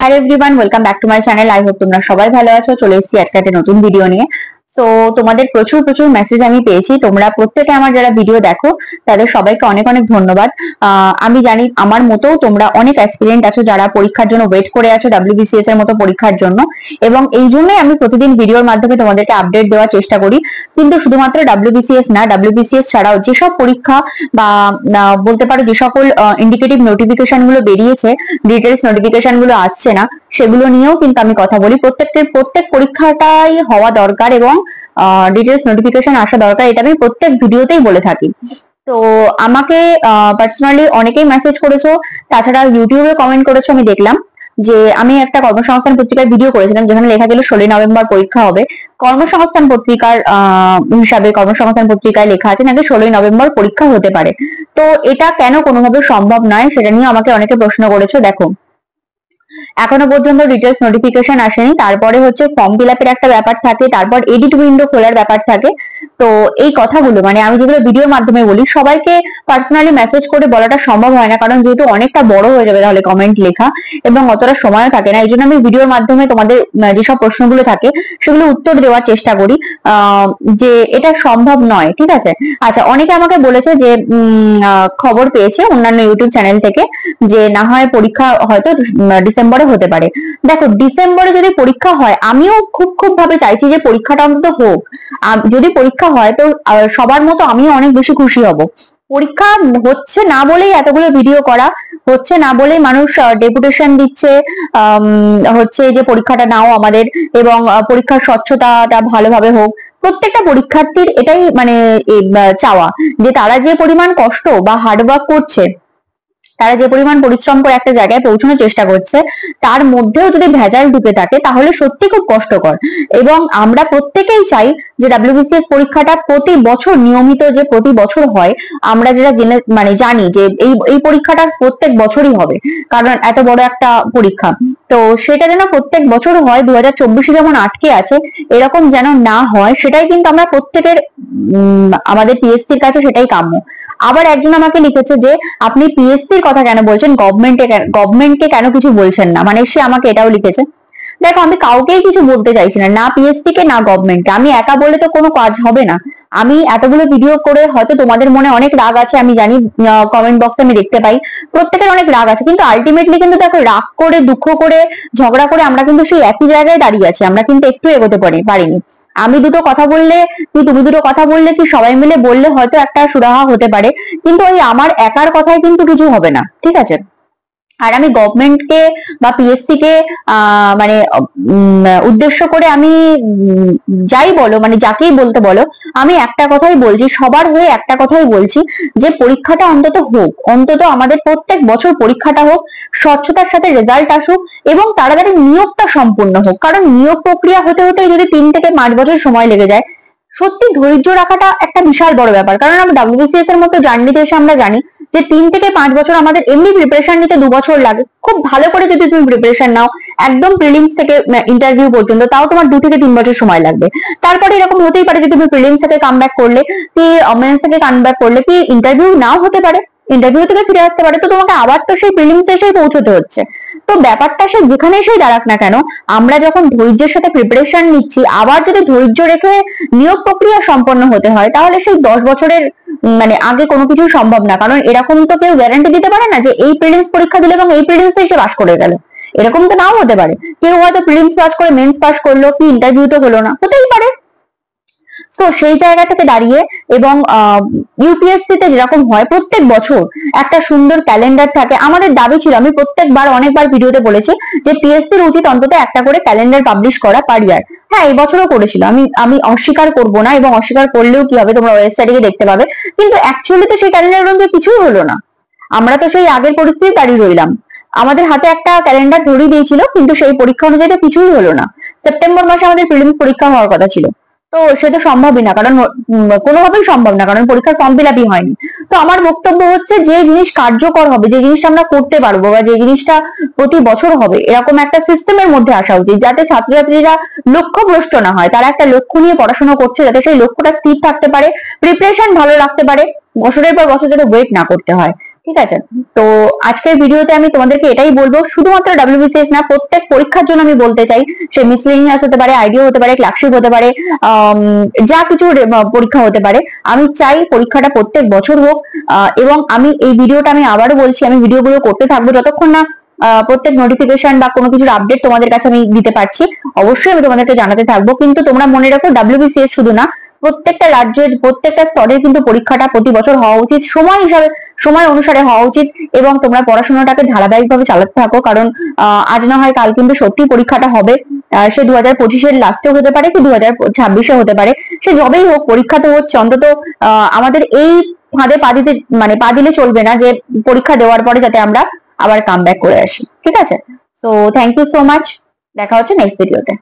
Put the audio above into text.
Hi everyone, welcome back to my channel. I hope তোমরা সবাই ভালো আছো। চলে এসেছি আজকে একটা নতুন ভিডিও নিয়ে। সো তোমাদের প্রচুর প্রচুর মেসেজ আমি পেয়েছি। তোমরা প্রত্যেকে আমার যারা ভিডিও দেখো তাদের সবাইকে অনেক অনেক ধন্যবাদ। আমি জানি আমার মতোও তোমরা অনেক অ্যাসপিরেন্ট আছো যারা পরীক্ষার জন্য ওয়েট করে আছো, WBCS এর মতো পরীক্ষার জন্য, এবং এই জন্যই আমি প্রতিদিন ভিডিওর মাধ্যমে তোমাদেরকে আপডেট দেওয়ার চেষ্টা করি। কিন্তু শুধুমাত্র WBCS না, WBCS ছাড়াও যেসব পরীক্ষা বা বলতে পারো যে সকল ইন্ডিকেটিভ নোটিফিকেশন গুলো বেরিয়েছে, ডিটেলস নোটিফিকেশন গুলো আসছে না, সেগুলো নিয়েও কিন্তু আমি কথা বলি। প্রত্যেক পরীক্ষাটাই হওয়া দরকার এবং ডিটেলস নোটিফিকেশন আসা দরকার, এটা আমি প্রত্যেক ভিডিওতেই বলে থাকি। তো আমাকে পার্সোনালি অনেকেই মেসেজ করেছো, তাছাড়া ইউটিউবে কমেন্ট করেছো। আমি দেখলাম যে আমি একটা কর্মসংস্থান পত্রিকার ভিডিও করেছিলাম যেখানে লেখা ছিল 16 নভেম্বর পরীক্ষা হবে। কর্মসংস্থান পত্রিকার হিসাবে কর্মসংস্থান পত্রিকায় লেখা আছে নাকি 16 নভেম্বর পরীক্ষা হতে পারে। তো এটা কেন কোনোভাবে সম্ভব নয় সেটা নিয়ে আমাকে অনেকে প্রশ্ন করেছো। দেখো, এখনো পর্যন্ত ডিটেলস নোটিফিকেশন আসেনি। তারপরে হচ্ছে ফর্ম ফিল আপের একটা ব্যাপার থাকে, তারপর এডিট উইন্ডো খোলার ব্যাপার থাকে। তো এই কথাগুলো মানে আমি যেগুলো ভিডিওর মাধ্যমে বলি, সবাইকে পার্সোনালি মেসেজ করে বলাটা সম্ভব হয় না, কারণ যেহেতু অনেকটা বড় হয়ে যাবে তাহলে কমেন্ট লেখা, এবং অতটা সময়ও থাকে না। এই জন্য আমি ভিডিওর মাধ্যমে তোমাদের যেসব প্রশ্নগুলো থাকে সেগুলো উত্তর দেওয়ার চেষ্টা করি, যে এটা সম্ভব নয়। ঠিক আছে, আচ্ছা, অনেকে আমাকে বলেছে যে খবর পেয়েছে অন্যান্য ইউটিউব চ্যানেল থেকে যে না হয় পরীক্ষা হয়তো ডিসেম্বরে হতে পারে। দেখো, ডিসেম্বরে যদি পরীক্ষা হয়, আমিও খুব ভাবে চাইছি যে পরীক্ষাটা অন্তত হোক। যদি পরীক্ষা হয় তো সবার মতো আমিও অনেক বেশি খুশি হব। পরীক্ষা হচ্ছে না বলেই এতগুলো ভিডিও করা, হচ্ছে না বলেই মানুষ ডেপুটেশন দিচ্ছে হচ্ছে যে পরীক্ষাটা নাও আমাদের, এবং পরীক্ষার স্বচ্ছতাটা ভালোভাবে হোক। প্রত্যেকটা পরীক্ষার্থীর এটাই মানে চাওয়া যে তারা যে পরিমাণ কষ্ট বা হার্ডওয়ার্ক করছে, তারা যে পরিমাণ পরিশ্রম করে একটা জায়গায় পৌঁছানোর চেষ্টা করছে, তার মধ্যেও যদি ভেজাল ঢুকে থাকে তাহলে সত্যি খুব কষ্টকর। এবং আমরা প্রত্যেকেই চাই যে WBCS পরীক্ষাটা প্রতি বছর নিয়মিত যে প্রতি বছর হয়, আমরা যেটা মানে জানি যে এই পরীক্ষাটা প্রত্যেক বছরই হবে, কারণ এত বড় একটা পরীক্ষা। তো সেটা যেন প্রত্যেক বছর হয়, 2024 যেমন আটকে আছে এরকম যেন না হয়, সেটাই কিন্তু আমরা প্রত্যেকের আমাদের PSCর কাছে সেটাই কাম্য। আবার একজন আমাকে লিখেছে যে আপনি PSCর কথা কেন বলছেন, গভর্নমেন্টকে কেন কিছু বলছেন না, মানে সে আমাকে এটাও লিখেছে। দেখো, আমি কাউকেই কিছু বলতে চাইছি না, না PSC কে না গভর্নমেন্টকে। আমি একা বলে তো কোনো কাজ হবে না। আমি এতগুলো ভিডিও করে হয়তো তোমাদের মনে অনেক রাগ আছে, আমি জানি, কমেন্ট বক্সে আমি দেখতে পাই প্রত্যেকের অনেক রাগ আছে, কিন্তু আলটিমেটলি কিন্তু দেখো, রাগ করে দুঃখ করে ঝগড়া করে আমরা কিন্তু সেই একই জায়গায় দাঁড়িয়ে আছি, আমরা কিন্তু একটু এগোতে পারিনি। আমি দুটো কথা বললে কি, তুমি দুটো কথা বললে কি, সবাই মিলে বললে হয়তো একটা সুরাহা হতে পারে, কিন্তু ওই আমার একার কথায় কিন্তু কিছু হবে না। ঠিক আছে, আর আমি গভর্নমেন্টকে বা PSC কে মানে উদ্দেশ্য করে আমি যাই বলো, মানে যাকেই বলতে বলো, আমি একটা কথাই বলছি, সবার হয়ে একটা কথাই বলছি যে পরীক্ষাটা অন্তত হোক, অন্তত আমাদের প্রত্যেক বছর পরীক্ষাটা হোক, স্বচ্ছতার সাথে রেজাল্ট আসুক এবং তাড়াতাড়ি নিয়োগটা সম্পূর্ণ হোক। কারণ নিয়োগ প্রক্রিয়া হতে হতেই যদি 3 থেকে 5 বছর সময় লেগে যায়, সত্যি ধৈর্য রাখাটা একটা বিশাল বড় ব্যাপার। কারণ আমরা WBCS এর মতো জার্নিতে এসে আমরা জানি যে 3 থেকে 5 বছর আমাদের এমনি প্রিপারেশন নিতে 2 বছর লাগে। খুব ভালো করে যদি তুমি প্রিপারেশন নাও একদম প্রিলিমস থেকে ইন্টারভিউ পর্যন্ত, তাও তোমার 2 থেকে 3 বছর সময় লাগবে। তারপরে এরকম হতেই পারে যে তুমি প্রিলিমস থেকে কামব্যাক করলে কি মেন্স থেকে কামব্যাক করলে কি ইন্টারভিউ নাও হতে পারে, ইন্টারভিউ থেকে ফিরে আসতে পারে, তো তোমাকে আবার তো সেই প্রিলিমস এসেই পৌঁছতে হচ্ছে। তো ব্যাপারটা সে যেখানে এসেই দাঁড়াক না কেন, আমরা যখন ধৈর্যের সাথে প্রিপারেশন নিচ্ছি, আবার যদি ধৈর্য রেখে নিয়োগ প্রক্রিয়া সম্পন্ন হতে হয়, তাহলে সেই 10 বছরের মানে আগে কোনো কিছু সম্ভব না। কারণ এরকম তো কেউ গ্যারান্টি দিতে পারে না যে এই প্রিলিমস পরীক্ষা দিল এবং এই প্রিলিমসে সে পাস করে গেল, এরকম তো নাও হতে পারে। কেউ হয়তো প্রিলিমস পাস করে মেন্স পাস করলো, কি ইন্টারভিউ তো হলো না, হতেই পারে। তো সেই জায়গা থেকে দাঁড়িয়ে, এবং UPSC তে যেরকম হয় প্রত্যেক বছর একটা সুন্দর ক্যালেন্ডার থাকে, আমাদের দাবি ছিল, আমি প্রত্যেকবার অনেকবার ভিডিওতে বলেছি যে PSCর উচিত অন্তত একটা করে ক্যালেন্ডার পাবলিশ করা পার ইয়ার। হ্যাঁ, এই বছরও করেছিল, আমি অস্বীকার করব না, এবং অস্বীকার করলেও কি হবে, তোমরা ওয়েবসাইটে গিয়ে দেখতে পাবে। কিন্তু অ্যাকচুয়ালি তো সেই ক্যালেন্ডার অনুযায়ী কিছুই হলো না, আমরা তো সেই আগের পরিস্থিতি দাঁড়িয়ে রইলাম। আমাদের হাতে একটা ক্যালেন্ডার ধরিয়ে দিয়েছিল, কিন্তু সেই পরীক্ষা অনুযায়ী তো কিছুই হলো না। সেপ্টেম্বর মাসে আমাদের প্রিলিমস পরীক্ষা হওয়ার কথা ছিল, তো সে তো সম্ভবই না, কারণ কোনোভাবেই সম্ভব না, কারণ পরীক্ষার ফর্ম ফিল আপই হয়নি। তো আমার বক্তব্য হচ্ছে, যে জিনিস কার্যকর হবে, যে জিনিসটা আমরা করতে পারবো, বা যে জিনিসটা প্রতি বছর হবে, এরকম একটা সিস্টেমের মধ্যে আসা উচিত, যাতে ছাত্রছাত্রীরা লক্ষ্যভ্রষ্ট না হয়। তারা একটা লক্ষ্য নিয়ে পড়াশোনা করছে, যাতে সেই লক্ষ্যটা স্থির থাকতে পারে, প্রিপারেশন ভালো রাখতে পারে, বছরের পর বছর যাতে ওয়েট না করতে হয়। ঠিক আছে। তো আজকের ভিডিওতে আমি তোমাদেরকে এটাই বলবো, শুধুমাত্র WBCS না, প্রত্যেক পরীক্ষার জন্য আমি বলতে চাই, সে মিসলেনিয়াস হতে পারে, আইডিও হতে পারে, ক্লার্কশিপ হতে পারে, যা কিছু পরীক্ষা হতে পারে, আমি চাই পরীক্ষাটা প্রত্যেক বছর হোক। এবং আমি এই ভিডিওটা আমি আবারও বলছি, আমি ভিডিওগুলো করতে থাকবো যতক্ষণ না প্রত্যেক নোটিফিকেশন বা কোনো কিছুর আপডেট তোমাদের কাছে আমি দিতে পারছি। অবশ্যই আমি তোমাদেরকে জানাতে থাকবো, কিন্তু তোমরা মনে রাখো WBCS শুধু না, প্রত্যেকটা রাজ্যের প্রত্যেকটা স্তরের কিন্তু পরীক্ষাটা প্রতি বছর হওয়া উচিত, সময় অনুসারে হওয়া উচিত। এবং তোমরা পড়াশোনাটাকে ধারাবাহিকভাবে চালাতে থাকো, কারণ আজ না হয় কাল কিন্তু সত্যি পরীক্ষাটা হবে। সে 2025-এর লাস্টেও হতে পারে, কি 2026-এ হতে পারে, সে যবেই হোক পরীক্ষা তো হচ্ছে। অন্তত আমাদের এই ফাঁদে পা দিলে চলবে না, যে পরীক্ষা দেওয়ার পরে যাতে আমরা আবার কাম ব্যাক করে আসি। ঠিক আছে, so thank you so much, দেখা হচ্ছে নেক্সট ভিডিওতে।